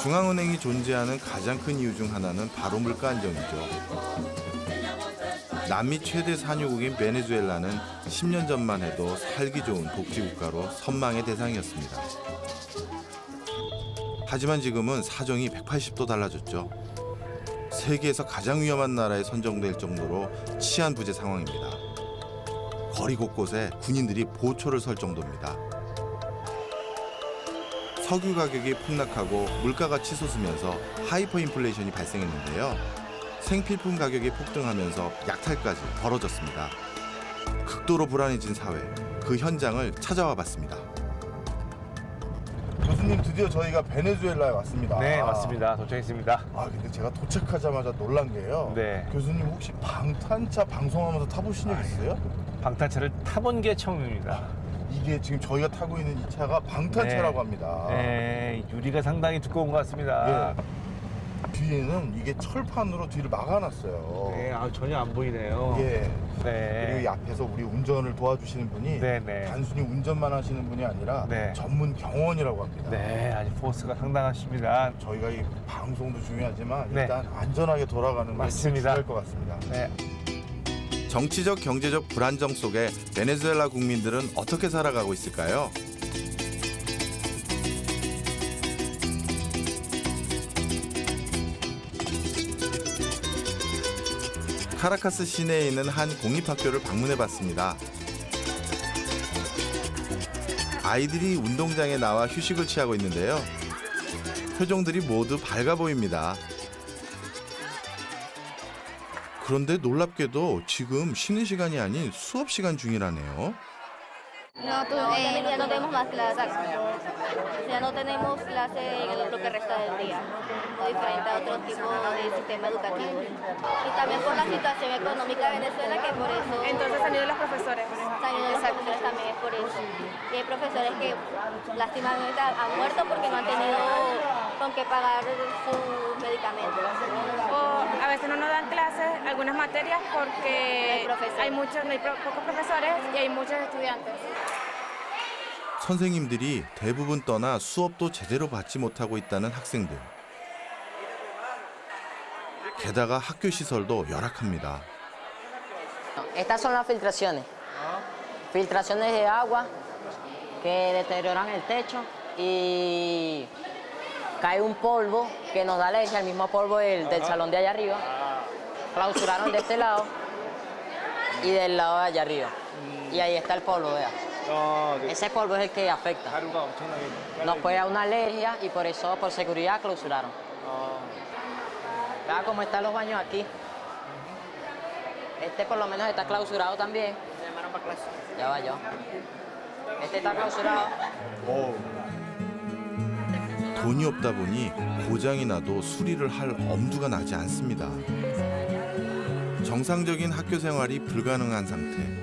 중앙은행이 존재하는 가장 큰 이유 중 하나는 바로 물가 안정이죠. 남미 최대 산유국인 베네수엘라는 10년 전만 해도 살기 좋은 복지국가로 선망의 대상이었습니다. 하지만 지금은 사정이 180도 달라졌죠. 세계에서 가장 위험한 나라에 선정될 정도로 치안 부재 상황입니다. 거리 곳곳에 군인들이 보초를 설 정도입니다. 석유 가격이 폭락하고 물가가 치솟으면서 하이퍼 인플레이션이 발생했는데요. 생필품 가격이 폭등하면서 약탈까지 벌어졌습니다. 극도로 불안해진 사회, 그 현장을 찾아와 봤습니다. 교수님, 드디어 저희가 베네수엘라에 왔습니다. 네, 맞습니다. 도착했습니다. 근데 제가 도착하자마자 놀란 게요. 네. 교수님 혹시 방탄차 방송하면서 타보신 적 있어요? 방탄차를 타본 게 처음입니다. 이게 지금 저희가 타고 있는 이 차가 방탄차라고 네. 합니다. 네, 유리가 상당히 두꺼운 것 같습니다. 뒤에는 이게 철판으로 뒤를 막아놨어요. 네, 전혀 안 보이네요. 예. 네. 그리고 이 앞에서 우리 운전을 도와주시는 분이 네네. 단순히 운전만 하시는 분이 아니라 네. 전문 경호원이라고 합니다. 네, 아주 포스가 상당하십니다. 저희가 이 방송도 중요하지만 네. 일단 안전하게 돌아가는 게 맞습니다. 중요할 것 같습니다. 네. 정치적, 경제적 불안정 속에 베네수엘라 국민들은 어떻게 살아가고 있을까요? 카라카스 시내에 있는 한 공립학교를 방문해봤습니다. 아이들이 운동장에 나와 휴식을 취하고 있는데요. 표정들이 모두 밝아 보입니다. 그런데 놀랍게도 지금 쉬는 시간이 아닌 수업 시간 중이라네요. No, ya no tenemos más clases. Ya no tenemos clase en lo que resta del día, diferente a otro tipo de sistema educativo. Y también por la situación económica de Venezuela, que por eso... Entonces han ido los profesores. Han ido los profesores también es por eso. Y hay profesores que lástimamente han muerto porque no han tenido con qué pagar sus medicamentos. O a veces no nos dan clases, algunas materias, porque no hay pocos profesores y hay muchos estudiantes. 선생님들이 대부분 떠나 수업도 제대로 받지 못하고 있다는 학생들. 게다가 학교 시설도 열악합니다. Estas son las filtraciones. Filtraciones de agua que deterioran el techo y cae un polvo que nos da alergia, el mismo polvo del salón de allá arriba. Clausuraron de este lado y del lado de allá arriba. Y ahí está el polvo, vea. Ese polvo es el que afecta. Nos puede dar una alergia y por eso, por seguridad, clausuraron. Vea cómo están los baños aquí. Este por lo menos está clausurado también. Ya va yo. Este está clausurado. 돈이 없다 보니 고장이 나도 수리를 할 엄두가 나지 않습니다. 정상적인 학교 생활이 불가능한 상태.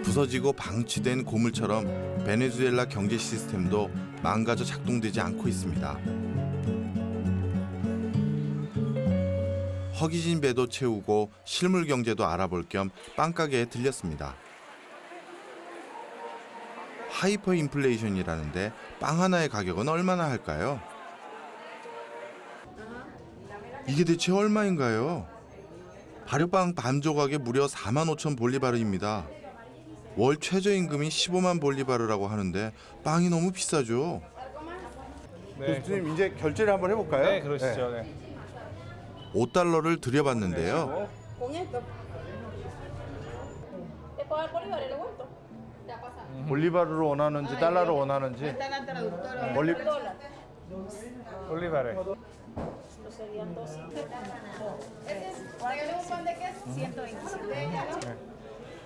부서지고 방치된 고물처럼 베네수엘라 경제 시스템도 망가져 작동되지 않고 있습니다. 허기진 배도 채우고 실물 경제도 알아볼 겸 빵가게에 들렸습니다. 하이퍼 인플레이션이라는데 빵 하나의 가격은 얼마나 할까요? 이게 대체 얼마인가요? 발효빵 반 조각에 무려 45,000 볼리바르입니다. 월 최저임금이 15만 볼리바르라고 하는데 빵이 너무 비싸죠. 네, 교수님, 이제 결제를 한번 해볼까요? 네, 그러시죠. 네. 5달러를 들여봤는데요. 볼리바르로 원하는지 달러로 원하는지. 올리바레.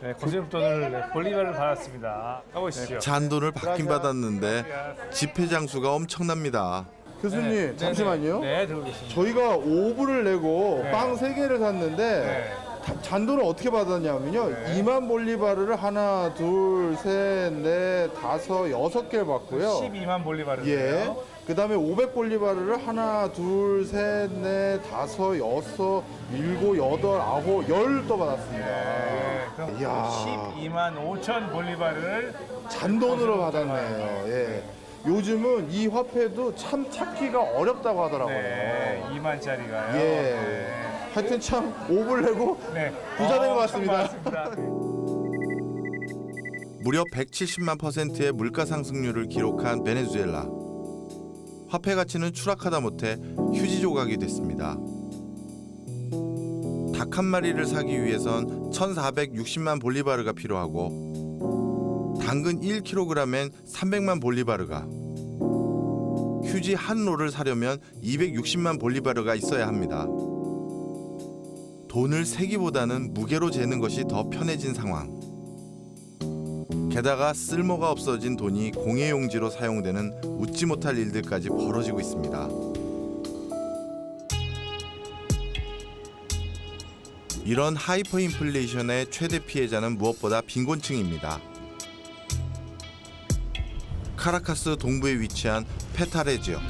네, 고집돈을 볼리바를 받았습니다. 가보시죠. 잔돈을 받긴 받았는데 지폐 장수가 엄청납니다. 교수님, 잠시만요. 네, 들고 계십니다. 저희가 5불을 내고 네. 빵 3개를 샀는데 네. 잔돈을 어떻게 받았냐면요. 네. 2만 볼리바르를 하나, 둘, 셋, 넷, 다섯, 6개를 받고요. 12만 볼리바르인데요. 예. 그 다음에 500볼리바르를 하나, 둘, 셋, 넷, 다섯, 여섯, 일곱, 여덟, 아홉, 열 또 받았습니다. 네, 그럼 이야. 12만 5천 볼리바르를 잔돈으로 받았네요. 예. 요즘은 이 화폐도 참 찾기가 어렵다고 하더라고요. 네, 2만짜리가요. 예. 하여튼 참 오불 내고 네. 부자 된 것 같습니다. 맞습니다. 무려 170만 %의 물가 상승률을 기록한 베네수엘라. 화폐 가치는 추락하다 못해 휴지 조각이 됐습니다. 닭 한 마리를 사기 위해선 1,460만 볼리바르가 필요하고 당근 1kg엔 300만 볼리바르가, 휴지 한 롤을 사려면 260만 볼리바르가 있어야 합니다. 돈을 세기보다는 무게로 재는 것이 더 편해진 상황. 게다가 쓸모가 없어진 돈이 공예용지로 사용되는 웃지 못할 일들까지 벌어지고 있습니다. 이런 하이퍼인플레이션의 최대 피해자는 무엇보다 빈곤층입니다. 카라카스 동부에 위치한 페타레 지역.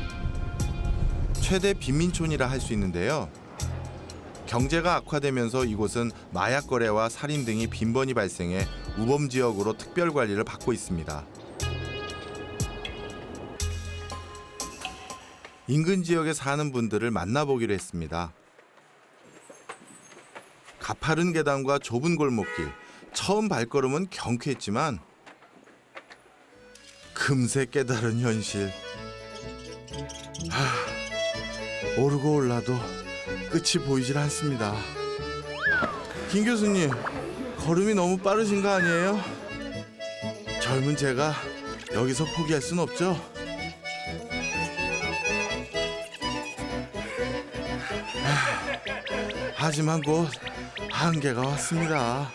최대 빈민촌이라 할 수 있는데요. 경제가 악화되면서 이곳은 마약 거래와 살인 등이 빈번히 발생해 우범 지역으로 특별 관리를 받고 있습니다. 인근 지역에 사는 분들을 만나보기로 했습니다. 가파른 계단과 좁은 골목길, 처음 발걸음은 경쾌했지만 금세 깨달은 현실. 오르고 올라도 끝이 보이질 않습니다. 김 교수님, 걸음이 너무 빠르신 거 아니에요? 젊은 제가 여기서 포기할 순 없죠? 하지만 곧 한계가 왔습니다.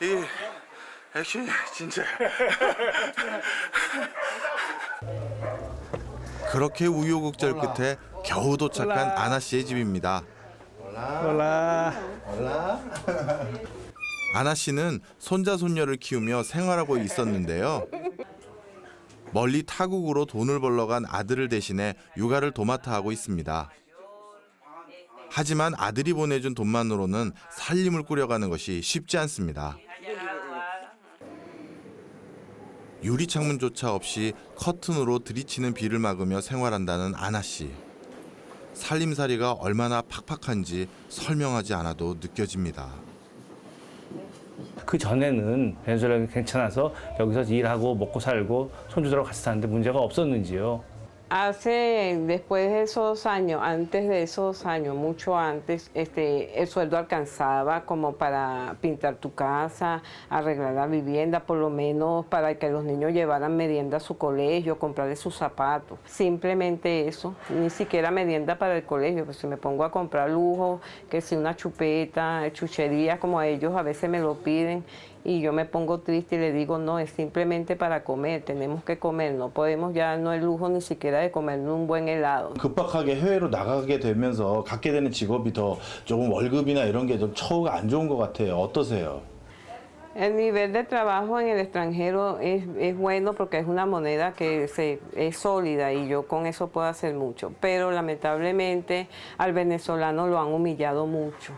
이 액션이 진짜. 그렇게 우여곡절 끝에 겨우 도착한 아나 씨의 집입니다. 올라. 아나 씨는 손자 손녀를 키우며 생활하고 있었는데요. 멀리 타국으로 돈을 벌러 간 아들을 대신해 육아를 도맡아 하고 있습니다. 하지만 아들이 보내준 돈만으로는 살림을 꾸려가는 것이 쉽지 않습니다. 유리창문조차 없이 커튼으로 들이치는 비를 막으며 생활한다는 아나 씨. 살림살이가 얼마나 팍팍한지 설명하지 않아도 느껴집니다. 그 전에는 베네수엘라가 괜찮아서 여기서 일하고 먹고 살고 손주들하고 같이 사는데 문제가 없었는지요? Después de esos años, antes de esos años, mucho antes, el sueldo alcanzaba como para pintar tu casa, arreglar la vivienda, por lo menos para que los niños llevaran merienda a su colegio, comprarles sus zapatos. Simplemente eso, ni siquiera merienda para el colegio, pues si me pongo a comprar lujo, que si una chupeta, chucherías como ellos a veces me lo piden. Y yo me pongo triste y le digo, no, es simplemente para comer, tenemos que comer, no podemos ya darnos el lujo ni siquiera de comernos un buen helado. 급박하게 해외로 나가게 되면서 갖게 되는 직업이 더 조금 월급이나 이런 게 좀 처우가 안 좋은 것 같아요. 어떠세요? El nivel de trabajo en el extranjero es bueno porque es una moneda que es sólida y yo con eso puedo hacer mucho, pero lamentablemente al venezolano lo han humillado mucho.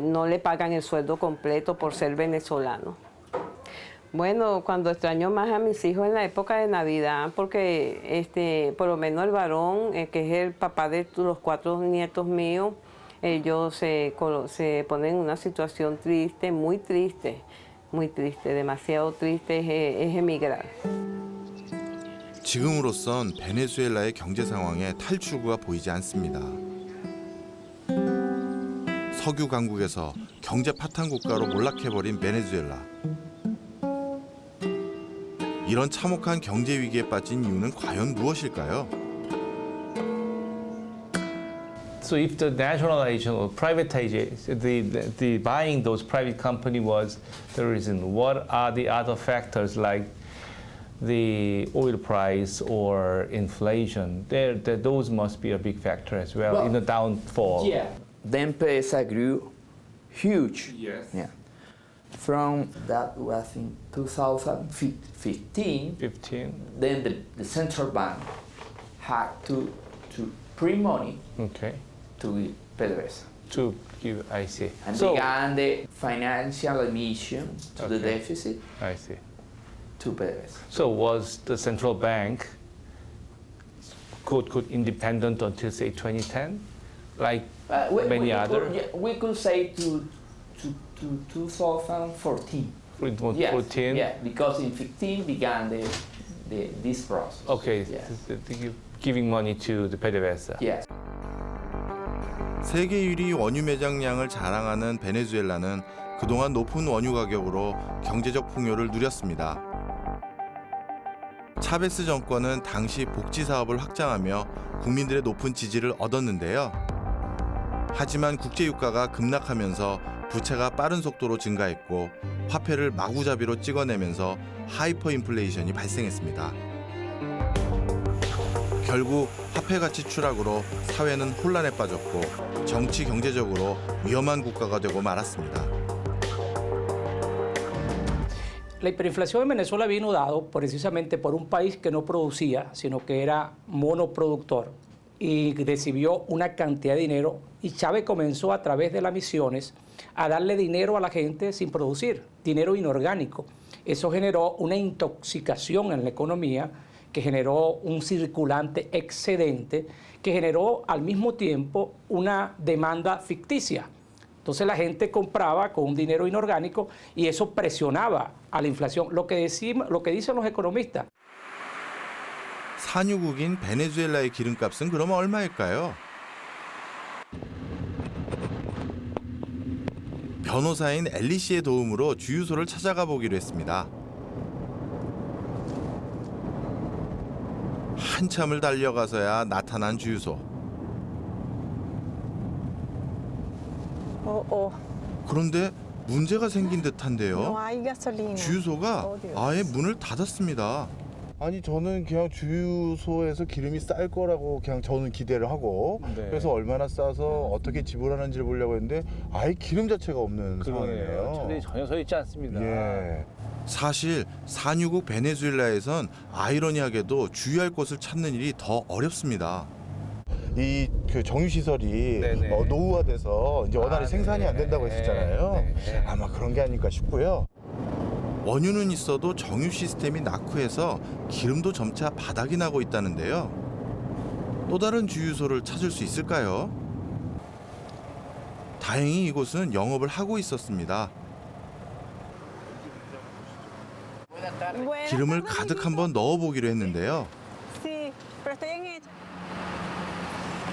No le pagan el sueldo completo por ser venezolano. Bueno, cuando extraño más a mis hijos en la época de Navidad, porque por lo menos el varón, que es el papá de los 4 nietos míos, ellos se ponen en una situación triste, muy triste, demasiado triste es emigrar. 지금으로선 베네수엘라의 경제 상황에 탈출구가 보이지 않습니다. 석유 강국에서 경제 파탄 국가로 몰락해버린 베네수엘라. 이런 참혹한 경제 위기에 빠진 이유는 과연 무엇일까요? So if the nationalization or privatization, the buying those private company was the reason, what are the other factors like the oil price or inflation? Those must be a big factor as well in the downfall. Yeah. The empresa grew huge. Yes. Yeah. From that was in 2015. 15. Then the central bank had to print money Okay. to PDVSA. To give, I see. And So, began the financial emission to the Okay. deficit I see. to PDVSA. So was the central bank could independent until say 2010, like many other? We could say to 2014. 14. Yeah, because in 15 began this process. Okay, Yes. giving money to the PDVSA. Yes. 세계 1위 원유 매장량을 자랑하는 베네수엘라는 그동안 높은 원유 가격으로 경제적 풍요를 누렸습니다. 차베스 정권은 당시 복지 사업을 확장하며 국민들의 높은 지지를 얻었는데요. 하지만 국제 유가가 급락하면서 부채가 빠른 속도로 증가했고 화폐를 마구잡이로 찍어내면서 하이퍼 인플레이션이 발생했습니다. 결국 화폐 가치 추락으로 사회는 혼란에 빠졌고 정치 경제적으로 위험한 국가가 되고 말았습니다. La hiperinflación en Venezuela vino dado precisamente por un país que no producía, sino que era monoproductor y recibió una cantidad de dinero y Chávez comenzó a través de las misiones a darle dinero a la gente sin producir, dinero inorgánico. Eso generó una intoxicación en la economía que generó un circulante excedente que generó al mismo tiempo una demanda ficticia. Entonces la gente compraba con un dinero inorgánico y eso presionaba a la inflación. Lo que dicen los economistas. 산유국인 베네수엘라의 기름값은 그럼 얼마일까요? 변호사인 엘리 씨의 도움으로 주유소를 찾아가 보기로 했습니다. 한참을 달려가서야 나타난 주유소. 그런데 문제가 생긴 듯한데요. 주유소가 아예 문을 닫았습니다. 아니 저는 그냥 주유소에서 기름이 쌀 거라고 그냥 저는 기대를 하고 그래서 얼마나 싸서 어떻게 지불하는지를 보려고 했는데 아예 기름 자체가 없는 상황이에요. 차들이 전혀 서 있지 않습니다. 예. 사실 산유국 베네수엘라에선 아이러니하게도 주유할 곳을 찾는 일이 더 어렵습니다. 이 그 정유 시설이 노후화돼서 이제 원활히 생산이 안 된다고 했었잖아요. 아마 그런 게 아닐까 싶고요. 원유는 있어도 정유 시스템이 낙후해서 기름도 점차 바닥이 나고 있다는데요. 또 다른 주유소를 찾을 수 있을까요? 다행히 이곳은 영업을 하고 있었습니다. 기름을 가득 한번 넣어보기로 했는데요.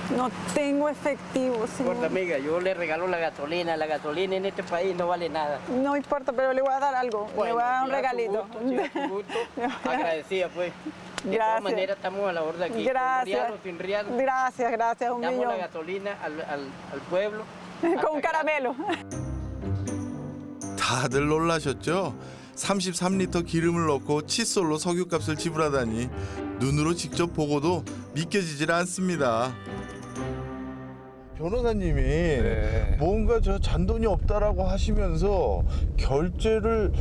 No tengo efectivo, señor. No importa, amiga, yo le regalo la gasolina. La gasolina en este país no vale nada. No importa, pero le voy a dar algo. Bueno, le voy a dar un regalito. Su gusto. Agradecida, pues. De todas maneras, estamos a la orden aquí. Gracias. Con real o sin real. Gracias, un Damos millón. la gasolina al pueblo. Con un caramelo. 다들 놀라셨죠? 33리터 기름을 넣고 칫솔로 석유값을 지불하다니 눈으로 직접 보고도 믿겨지질 않습니다. 변호사님이 뭔가 저 잔돈이 없다라고 하시면서 결제를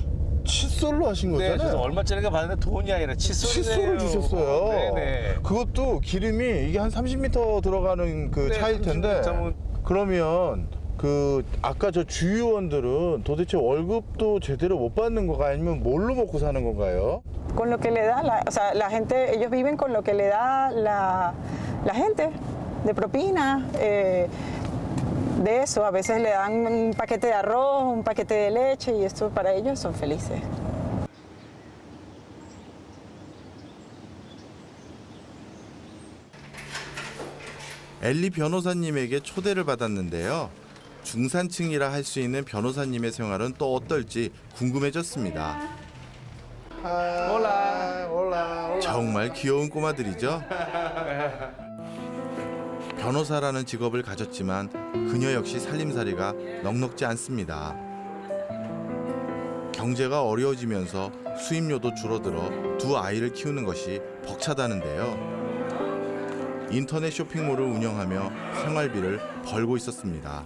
칫솔로 하신 거잖아요. 네, 그래서 얼마짜리가 받는데 돈이 아니라 칫솔을 주셨어요. 네네. 그것도 기름이 이게 한 30m 들어가는 그 차일 텐데 그러면 그 아까 저 주유원들은 도대체 월급도 제대로 못 받는 건가 아니면 뭘로 먹고 사는 건가요? Con lo que le da, o sea, la gente, ellos viven con lo que le da la gente de propina, de eso. A veces le dan un paquete de arroz, un paquete de leche y esto para ellos son felices. 엘리 변호사님에게 초대를 받았는데요. 중산층이라 할 수 있는 변호사님의 생활은 또 어떨지 궁금해졌습니다. 정말 귀여운 꼬마들이죠. 변호사라는 직업을 가졌지만 그녀 역시 살림살이가 넉넉지 않습니다. 경제가 어려워지면서 수입료도 줄어들어 두 아이를 키우는 것이 벅차다는데요. 인터넷 쇼핑몰을 운영하며 생활비를 벌고 있었습니다.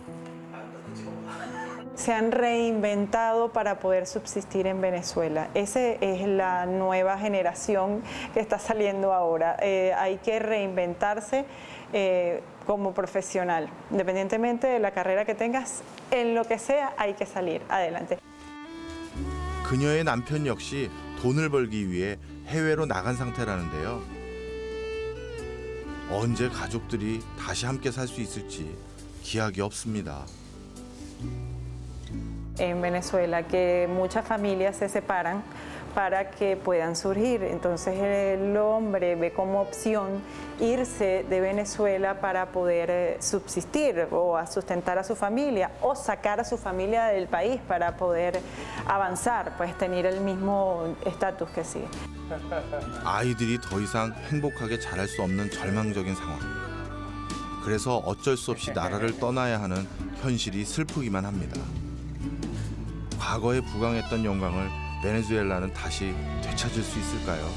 se han reinventado para poder subsistir en Venezuela. Esa es la nueva generación que está saliendo ahora. Hay que reinventarse como profesional. Independientemente de la carrera que tengas, en lo que sea hay que salir adelante. 그녀의 남편 역시 돈을 벌기 위해 해외로 나간 상태라는데요. 언제 가족들이 다시 함께 살 수 있을지 기약이 없습니다. En Venezuela, que muchas familias se separan para que puedan surgir. Entonces el hombre ve como opción irse de Venezuela para poder subsistir o a sustentar a su familia o sacar a su familia del país para poder avanzar, pues tener el mismo estatus que sí. 아이들이 더 이상 행복하게 자랄 수 없는 절망적인 상황. 그래서 어쩔 수 없이 나라를 떠나야 하는 현실이 슬프기만 합니다. 과거에 부강했던 영광을 베네수엘라는 다시 되찾을 수 있을까요?